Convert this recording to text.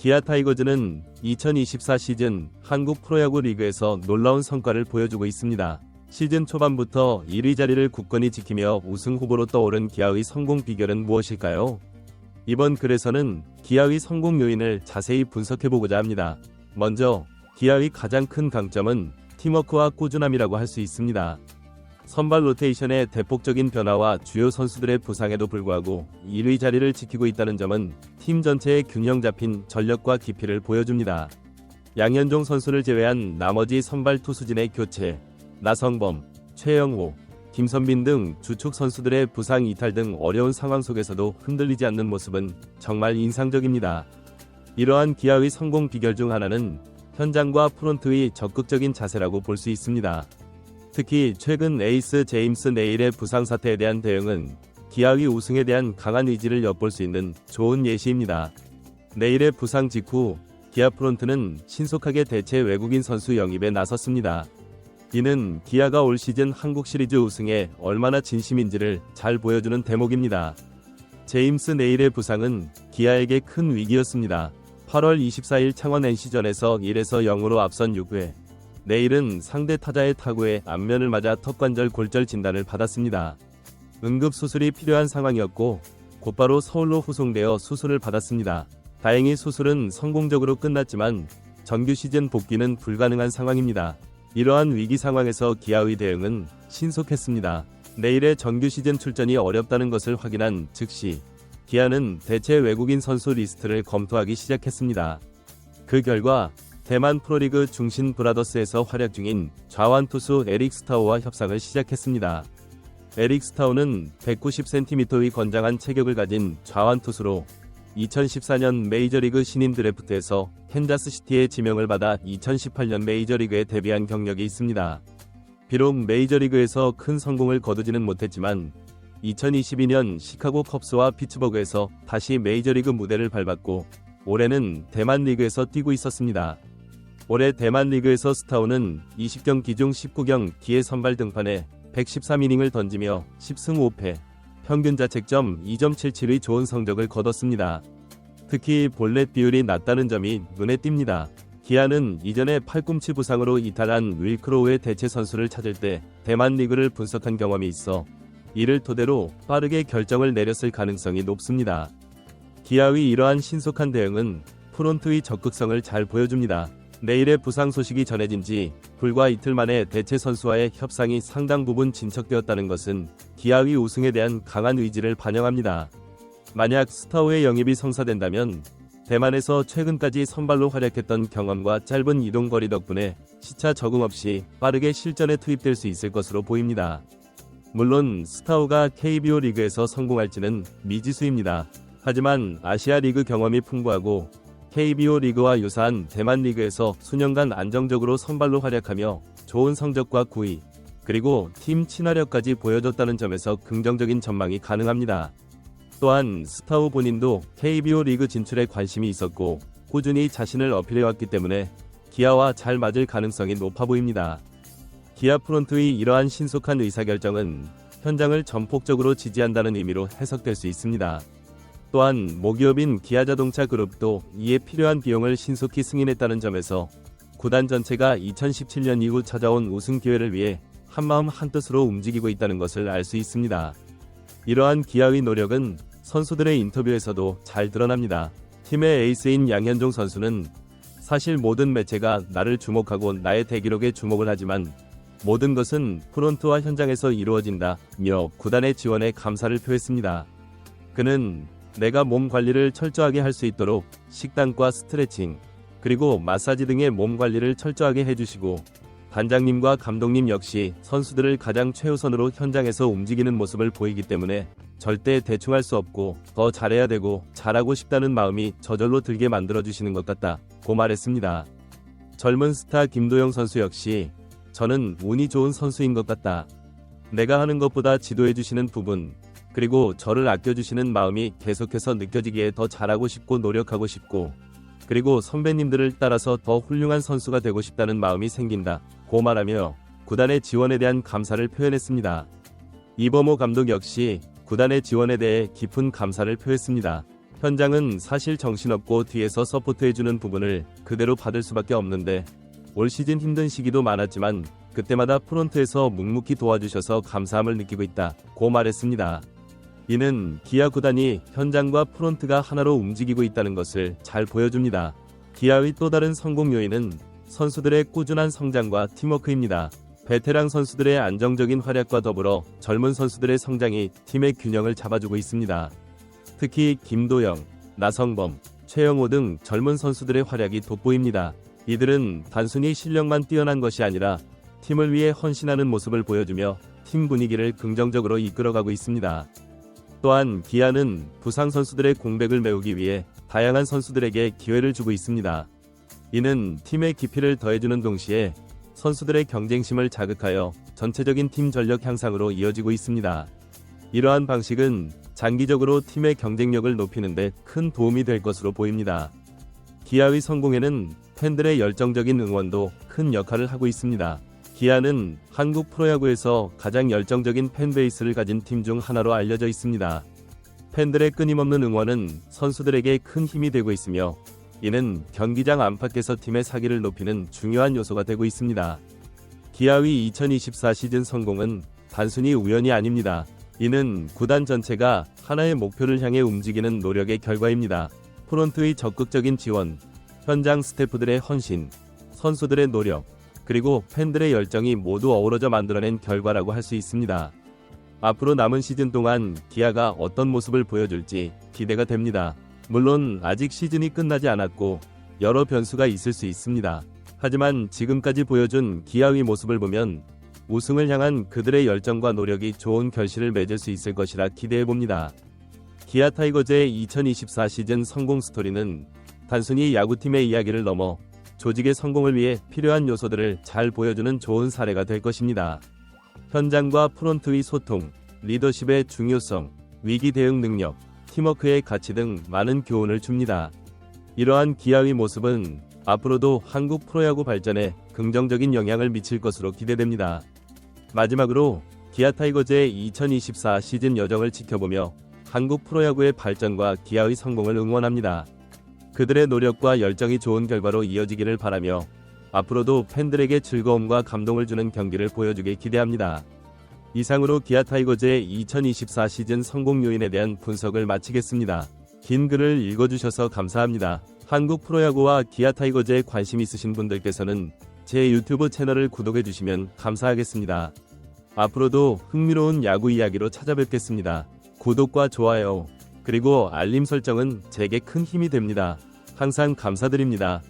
기아 타이거즈는 2024 시즌 한국 프로야구 리그에서 놀라운 성과를 보여주고 있습니다. 시즌 초반부터 1위 자리를 굳건히 지키며 우승 후보로 떠오른 기아의 성공 비결은 무엇일까요? 이번 글에서는 기아의 성공 요인을 자세히 분석해보고자 합니다. 먼저 기아의 가장 큰 강점은 팀워크와 꾸준함이라고 할 수 있습니다. 선발 로테이션의 대폭적인 변화와 주요 선수들의 부상에도 불구하고 1위 자리를 지키고 있다는 점은 팀 전체의 균형 잡힌 전력과 깊이를 보여줍니다. 양현종 선수를 제외한 나머지 선발 투수진의 교체, 나성범, 최영호, 김선빈 등 주축 선수들의 부상 이탈 등 어려운 상황 속에서도 흔들리지 않는 모습은 정말 인상적입니다. 이러한 기아의 성공 비결 중 하나는 현장과 프론트의 적극적인 자세라고 볼 수 있습니다. 특히 최근 에이스 제임스 네일의 부상 사태에 대한 대응은 기아의 우승에 대한 강한 의지를 엿볼 수 있는 좋은 예시입니다. 네일의 부상 직후 기아 프론트는 신속하게 대체 외국인 선수 영입에 나섰습니다. 이는 기아가 올 시즌 한국 시리즈 우승에 얼마나 진심인지를 잘 보여주는 대목입니다. 제임스 네일의 부상은 기아에게 큰 위기였습니다. 8월 24일 창원 NC전에서 1에서 0으로 앞선 6회 네일은 상대 타자의 타구에 안면을 맞아 턱관절 골절 진단을 받았습니다. 응급 수술이 필요한 상황이었고 곧바로 서울로 후송되어 수술을 받았습니다. 다행히 수술은 성공적으로 끝났지만 정규 시즌 복귀는 불가능한 상황입니다. 이러한 위기 상황에서 기아의 대응은 신속했습니다. 네일의 정규 시즌 출전이 어렵다는 것을 확인한 즉시 기아는 대체 외국인 선수 리스트를 검토하기 시작했습니다. 그 결과 대만 프로리그 중신 브라더스에서 활약 중인 좌완 투수 에릭 스타우와 협상을 시작했습니다. 에릭 스타우는 190cm의 건장한 체격을 가진 좌완 투수로 2014년 메이저리그 신인 드래프트에서 캔자스시티의 지명을 받아 2018년 메이저리그에 데뷔한 경력이 있습니다. 비록 메이저리그에서 큰 성공을 거두지는 못했지만 2022년 시카고 컵스와 피츠버그에서 다시 메이저리그 무대를 밟았고 올해는 대만 리그에서 뛰고 있었습니다. 올해 대만 리그에서 스타우는 20경기 중 19경 기에 선발 등판해 113이닝을 던지며 10승 5패, 평균 자책점 2.77의 좋은 성적을 거뒀습니다. 특히 볼넷 비율이 낮다는 점이 눈에 띕니다. 기아는 이전에 팔꿈치 부상으로 이탈한 윌크로우의 대체 선수를 찾을 때 대만 리그를 분석한 경험이 있어 이를 토대로 빠르게 결정을 내렸을 가능성이 높습니다. 기아의 이러한 신속한 대응은 프론트의 적극성을 잘 보여줍니다. 네일의 부상 소식이 전해진 지 불과 이틀 만에 대체 선수와의 협상이 상당 부분 진척되었다는 것은 기아의 우승에 대한 강한 의지를 반영합니다. 만약 스타우의 영입이 성사된다면 대만에서 최근까지 선발로 활약했던 경험과 짧은 이동거리 덕분에 시차 적응 없이 빠르게 실전에 투입될 수 있을 것으로 보입니다. 물론 스타우가 KBO 리그에서 성공할지는 미지수입니다. 하지만 아시아 리그 경험이 풍부하고 KBO 리그와 유사한 대만 리그에서 수년간 안정적으로 선발로 활약하며 좋은 성적과 구위, 그리고 팀 친화력까지 보여줬다는 점에서 긍정적인 전망이 가능합니다. 또한 스타우 본인도 KBO 리그 진출에 관심이 있었고 꾸준히 자신을 어필해왔기 때문에 기아와 잘 맞을 가능성이 높아 보입니다. 기아 프론트의 이러한 신속한 의사결정은 현장을 전폭적으로 지지한다는 의미로 해석될 수 있습니다. 또한 모기업인 기아자동차 그룹도 이에 필요한 비용을 신속히 승인했다는 점에서 구단 전체가 2017년 이후 찾아온 우승 기회를 위해 한마음 한뜻으로 움직이고 있다는 것을 알 수 있습니다. 이러한 기아의 노력은 선수들의 인터뷰에서도 잘 드러납니다. 팀의 에이스인 양현종 선수는 사실 모든 매체가 나를 주목하고 나의 대기록에 주목을 하지만 모든 것은 프론트와 현장에서 이루어진다며 구단의 지원에 감사를 표했습니다. 그는 내가 몸 관리를 철저하게 할 수 있도록 식단과 스트레칭, 그리고 마사지 등의 몸 관리를 철저하게 해주시고 단장님과 감독님 역시 선수들을 가장 최우선으로 현장에서 움직이는 모습을 보이기 때문에 절대 대충할 수 없고 더 잘해야 되고 잘하고 싶다는 마음이 저절로 들게 만들어주시는 것 같다고 말했습니다. 젊은 스타 김도영 선수 역시 저는 운이 좋은 선수인 것 같다. 내가 하는 것보다 지도해주시는 부분, 그리고 저를 아껴주시는 마음이 계속해서 느껴지기에 더 잘하고 싶고 노력하고 싶고 그리고 선배님들을 따라서 더 훌륭한 선수가 되고 싶다는 마음이 생긴다고 말하며 구단의 지원에 대한 감사를 표현했습니다. 이범호 감독 역시 구단의 지원에 대해 깊은 감사를 표했습니다. 현장은 사실 정신없고 뒤에서 서포트해주는 부분을 그대로 받을 수밖에 없는데 올 시즌 힘든 시기도 많았지만 그때마다 프론트에서 묵묵히 도와주셔서 감사함을 느끼고 있다고 말했습니다. 이는 기아 구단이 현장과 프론트가 하나로 움직이고 있다는 것을 잘 보여줍니다. 기아의 또 다른 성공 요인은 선수들의 꾸준한 성장과 팀워크입니다. 베테랑 선수들의 안정적인 활약과 더불어 젊은 선수들의 성장이 팀의 균형을 잡아주고 있습니다. 특히 김도영, 나성범, 최영호 등 젊은 선수들의 활약이 돋보입니다. 이들은 단순히 실력만 뛰어난 것이 아니라 팀을 위해 헌신하는 모습을 보여주며 팀 분위기를 긍정적으로 이끌어가고 있습니다. 또한 기아는 부상 선수들의 공백을 메우기 위해 다양한 선수들에게 기회를 주고 있습니다. 이는 팀의 깊이를 더해주는 동시에 선수들의 경쟁심을 자극하여 전체적인 팀 전력 향상으로 이어지고 있습니다. 이러한 방식은 장기적으로 팀의 경쟁력을 높이는 데 큰 도움이 될 것으로 보입니다. 기아의 성공에는 팬들의 열정적인 응원도 큰 역할을 하고 있습니다. 기아는 한국 프로야구에서 가장 열정적인 팬베이스를 가진 팀 중 하나로 알려져 있습니다. 팬들의 끊임없는 응원은 선수들에게 큰 힘이 되고 있으며 이는 경기장 안팎에서 팀의 사기를 높이는 중요한 요소가 되고 있습니다. 기아의 2024 시즌 성공은 단순히 우연이 아닙니다. 이는 구단 전체가 하나의 목표를 향해 움직이는 노력의 결과입니다. 프론트의 적극적인 지원, 현장 스태프들의 헌신, 선수들의 노력, 그리고 팬들의 열정이 모두 어우러져 만들어낸 결과라고 할 수 있습니다. 앞으로 남은 시즌 동안 기아가 어떤 모습을 보여줄지 기대가 됩니다. 물론 아직 시즌이 끝나지 않았고 여러 변수가 있을 수 있습니다. 하지만 지금까지 보여준 기아의 모습을 보면 우승을 향한 그들의 열정과 노력이 좋은 결실을 맺을 수 있을 것이라 기대해봅니다. 기아 타이거즈의 2024 시즌 성공 스토리는 단순히 야구팀의 이야기를 넘어 조직의 성공을 위해 필요한 요소들을 잘 보여주는 좋은 사례가 될 것입니다. 현장과 프론트의 소통, 리더십의 중요성, 위기 대응 능력, 팀워크의 가치 등 많은 교훈을 줍니다. 이러한 기아의 모습은 앞으로도 한국 프로야구 발전에 긍정적인 영향을 미칠 것으로 기대됩니다. 마지막으로 기아 타이거즈의 2024 시즌 여정을 지켜보며 한국 프로야구의 발전과 기아의 성공을 응원합니다. 그들의 노력과 열정이 좋은 결과로 이어지기를 바라며 앞으로도 팬들에게 즐거움과 감동을 주는 경기를 보여주길 기대합니다. 이상으로 기아 타이거즈의 2024 시즌 성공 요인에 대한 분석을 마치겠습니다. 긴 글을 읽어주셔서 감사합니다. 한국 프로야구와 기아 타이거즈에 관심 있으신 분들께서는 제 유튜브 채널을 구독해주시면 감사하겠습니다. 앞으로도 흥미로운 야구 이야기로 찾아뵙겠습니다. 구독과 좋아요, 그리고 알림 설정은 제게 큰 힘이 됩니다. 항상 감사드립니다.